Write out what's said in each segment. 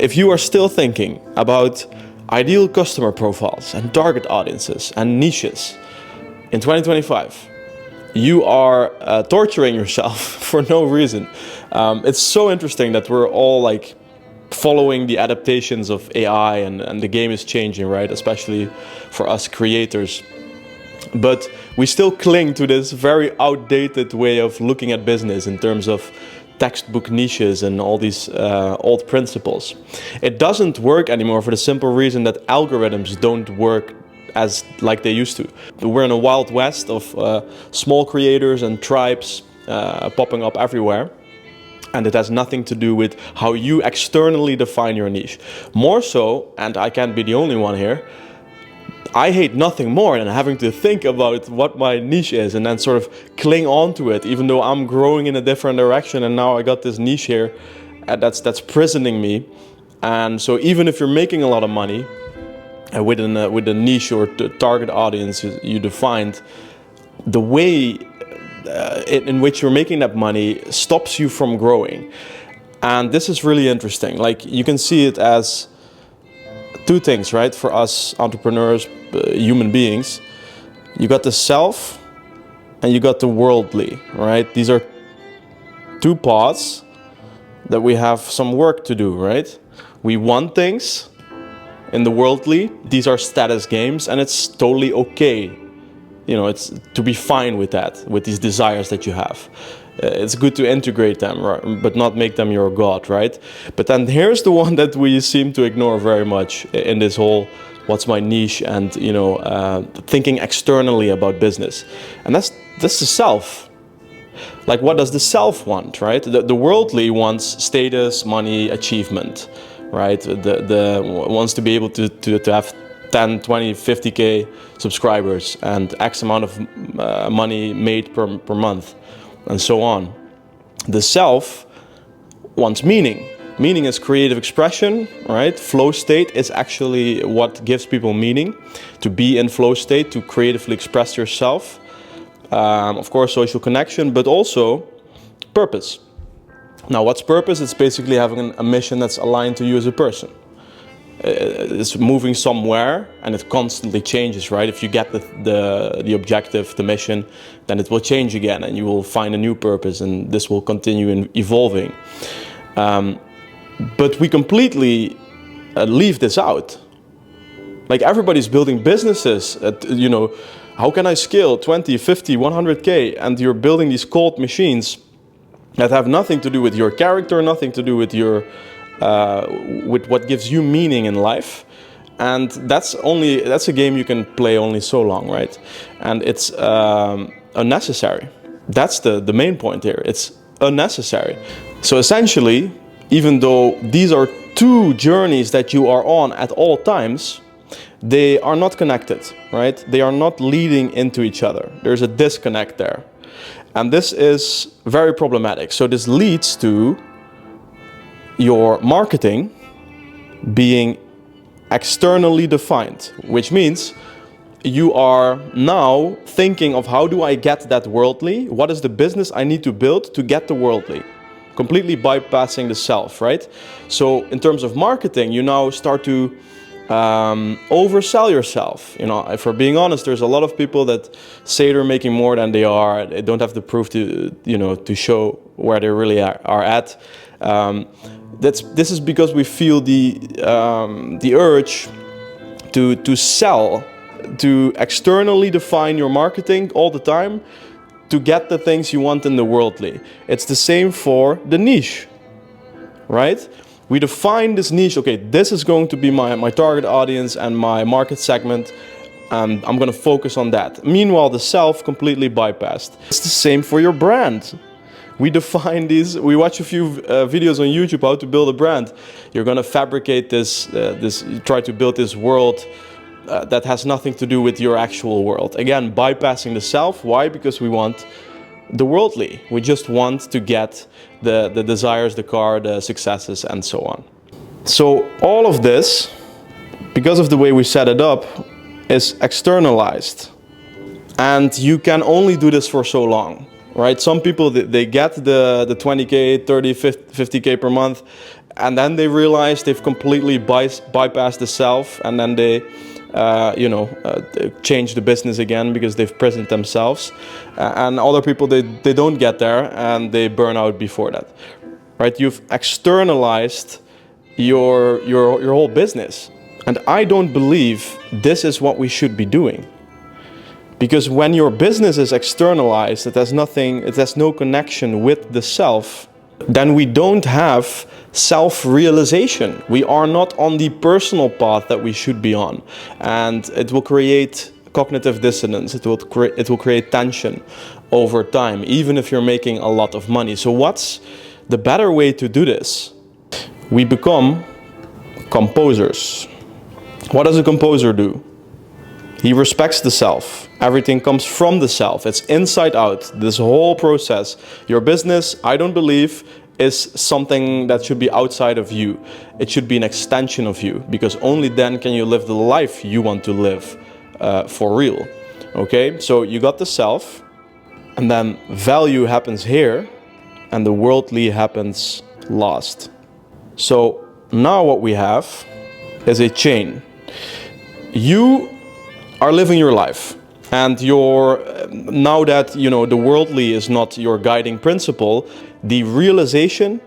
If you are still thinking about ideal customer profiles and target audiences and niches in 2025, you are torturing yourself for no reason. It's so interesting that we're all like following the adaptations of AI and the game is changing, right? Especially for us creators. But we still cling to this very outdated way of looking at business in terms of textbook niches and all these old principles. It doesn't work anymore for the simple reason that algorithms don't work as like they used to. We're in a wild west of small creators and tribes popping up everywhere. And it has nothing to do with how you externally define your niche. More so, and I can't be the only one here, I hate nothing more than having to think about what my niche is and then sort of cling on to it, even though I'm growing in a different direction and now I got this niche here that's prisoning me. And so even if you're making a lot of money with a niche or target audience you defined, the way in which you're making that money stops you from growing. And this is really interesting. Like, you can see it as two things, right? For us entrepreneurs, human beings, you got the self and you got the worldly, right? These are two paths that we have some work to do, right? We want things in the worldly. These are status games, and it's totally okay. You know, it's to be fine with that, with these desires that you have. It's good to integrate them, right? But not make them your god, right? But then here's the one that we seem to ignore very much in this whole what's my niche and, you know, thinking externally about business. And that's the self. Like, what does the self want, right? The worldly wants status, money, achievement, right? The wants to be able to have 10, 20, 50K subscribers and X amount of money made per month and so on. The self wants meaning. Meaning is creative expression, right? Flow state is actually what gives people meaning. To be in flow state, to creatively express yourself. Of course, social connection, but also purpose. Now, what's purpose? It's basically having a mission that's aligned to you as a person. It's moving somewhere and it constantly changes, right? If you get the objective, the mission, then it will change again and you will find a new purpose, and this will continue evolving. But we completely leave this out. Like, everybody's building businesses, you know, how can I scale 20, 50, 100K? And you're building these cold machines that have nothing to do with your character, nothing to do with your with what gives you meaning in life. And that's a game you can play only so long, right? And it's unnecessary. That's the main point here. It's unnecessary. So essentially, even though these are two journeys that you are on at all times, they are not connected, right? They are not leading into each other. There's a disconnect there. And this is very problematic. So this leads to your marketing being externally defined, which means you are now thinking of, how do I get that worldly? What is the business I need to build to get the worldly? Completely bypassing the self, right? So in terms of marketing, you now start to oversell yourself. You know, if we're being honest, there's a lot of people that say they're making more than they are. They don't have the proof to, you know, to show where they really are at. This is because we feel the urge to sell, to externally define your marketing all the time, to get the things you want in the worldly. It's the same for the niche, right? We define this niche. Okay, this is going to be my target audience and my market segment, and I'm going to focus on that. Meanwhile, the self completely bypassed. It's the same for your brand. We define these. We watch a few videos on YouTube how to build a brand. You're going to fabricate this. Try to build this world that has nothing to do with your actual world. Again, bypassing the self. Why? Because we want the worldly. We just want to get the desires, the car, the successes, and so on. So all of this, because of the way we set it up, is externalized. And you can only do this for so long. Right? Some people, they get the 20K, 30, 50K per month, and then they realize they've completely bypassed the self, and then they change the business again because they've prisoned themselves. And other people, they don't get there and they burn out before that, right? You've externalized your whole business. And I don't believe this is what we should be doing. Because when your business is externalized, it has no connection with the self, then we don't have self-realization. We are not on the personal path that we should be on. And it will create cognitive dissonance. It will create tension over time, even if you're making a lot of money. So what's the better way to do this? We become composers. What does a composer do? He respects the self. Everything comes from the self. It's inside out. This whole process. Your business, I don't believe, is something that should be outside of you. It should be an extension of you, because only then can you live the life you want to live for real. Okay, so you got the self, and then value happens here, and the worldly happens last. So now what we have is a chain. You are living your life, and now that the worldly is not your guiding principle, the realization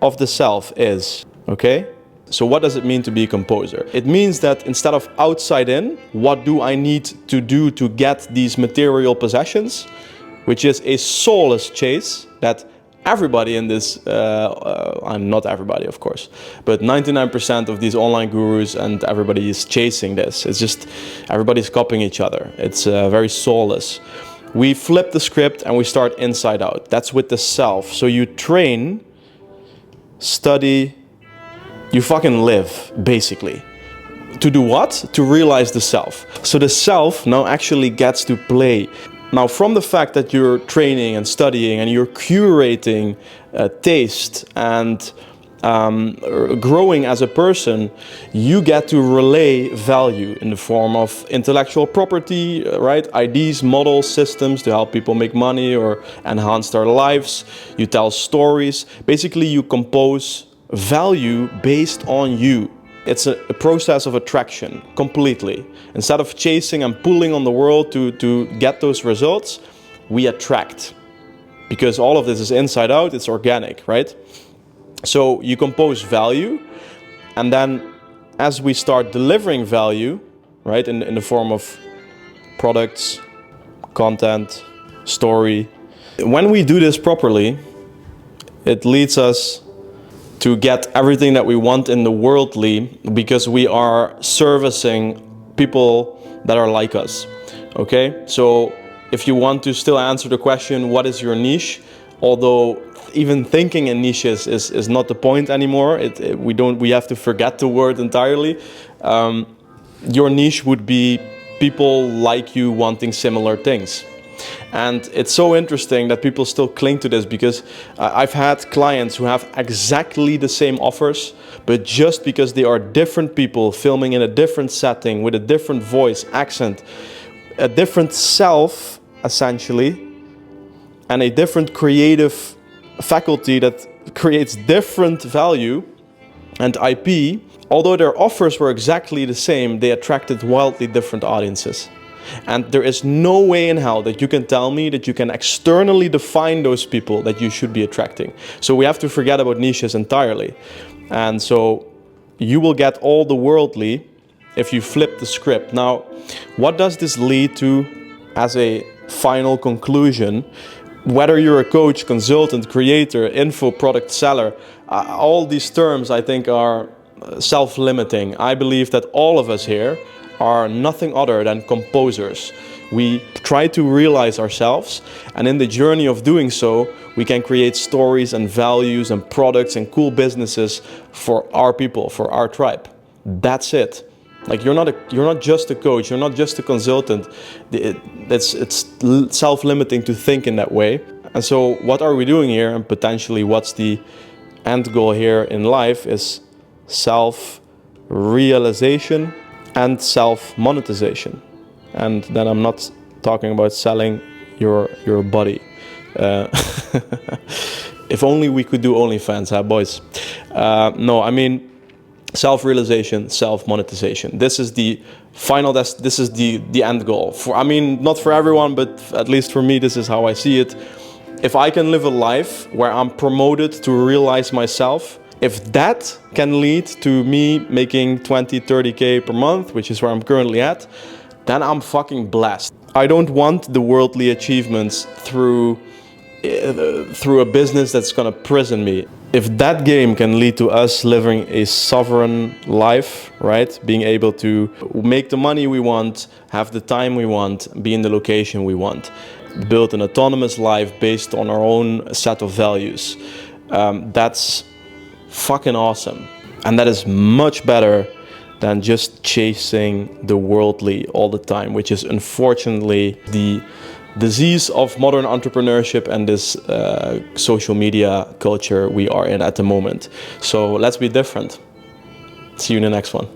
of the self is. Okay, so what does it mean to be a composer? It means that instead of outside in, what do I need to do to get these material possessions, which is a soulless chase that everybody in this, I'm not everybody of course, but 99% of these online gurus and everybody is chasing this. It's just everybody's copying each other. It's very soulless. We flip the script and we start inside out. That's with the self. So you train, study, you fucking live, basically. To do what? To realize the self. So the self now actually gets to play. Now, from the fact that you're training and studying and you're curating taste and growing as a person, you get to relay value in the form of intellectual property, right? Ideas, models, systems to help people make money or enhance their lives. You tell stories. Basically, you compose value based on you. It's a process of attraction, completely. Instead of chasing and pulling on the world to get those results, we attract. Because all of this is inside out, it's organic, right? So you compose value, and then as we start delivering value, right, in the form of products, content, story, when we do this properly, it leads us to get everything that we want in the worldly, because we are servicing people that are like us. Okay, so if you want to still answer the question, what is your niche? Although even thinking in niches is not the point anymore. We have to forget the word entirely. Your niche would be people like you wanting similar things. And it's so interesting that people still cling to this, because I've had clients who have exactly the same offers, but just because they are different people filming in a different setting with a different voice, accent, a different self essentially, and a different creative faculty that creates different value and IP, although their offers were exactly the same, they attracted wildly different audiences. And there is no way in hell that you can tell me that you can externally define those people that you should be attracting. So we have to forget about niches entirely. And so you will get all the worldly if you flip the script. Now, what does this lead to as a final conclusion? Whether you're a coach, consultant, creator, info product seller, all these terms I think are self-limiting. I believe that all of us here are nothing other than composers. We try to realize ourselves, and in the journey of doing so, we can create stories and values and products and cool businesses for our people, for our tribe. That's it. Like you're not just a coach, you're not just a consultant. It's self-limiting to think in that way. And so what are we doing here, and potentially what's the end goal here in life is self-realization and self-monetization. And then I'm not talking about selling your body. If only we could do OnlyFans, huh, boys? No, I mean, self-realization, self-monetization. This is the final, this is the end goal. I mean, not for everyone, but at least for me, this is how I see it. If I can live a life where I'm promoted to realize myself, if that can lead to me making 20, 30K per month, which is where I'm currently at, then I'm fucking blessed. I don't want the worldly achievements through a business that's gonna prison me. If that game can lead to us living a sovereign life, right? Being able to make the money we want, have the time we want, be in the location we want, build an autonomous life based on our own set of values. That's fucking awesome. And that is much better than just chasing the worldly all the time, which is unfortunately the disease of modern entrepreneurship and this social media culture we are in at the moment. So let's be different. See you in the next one.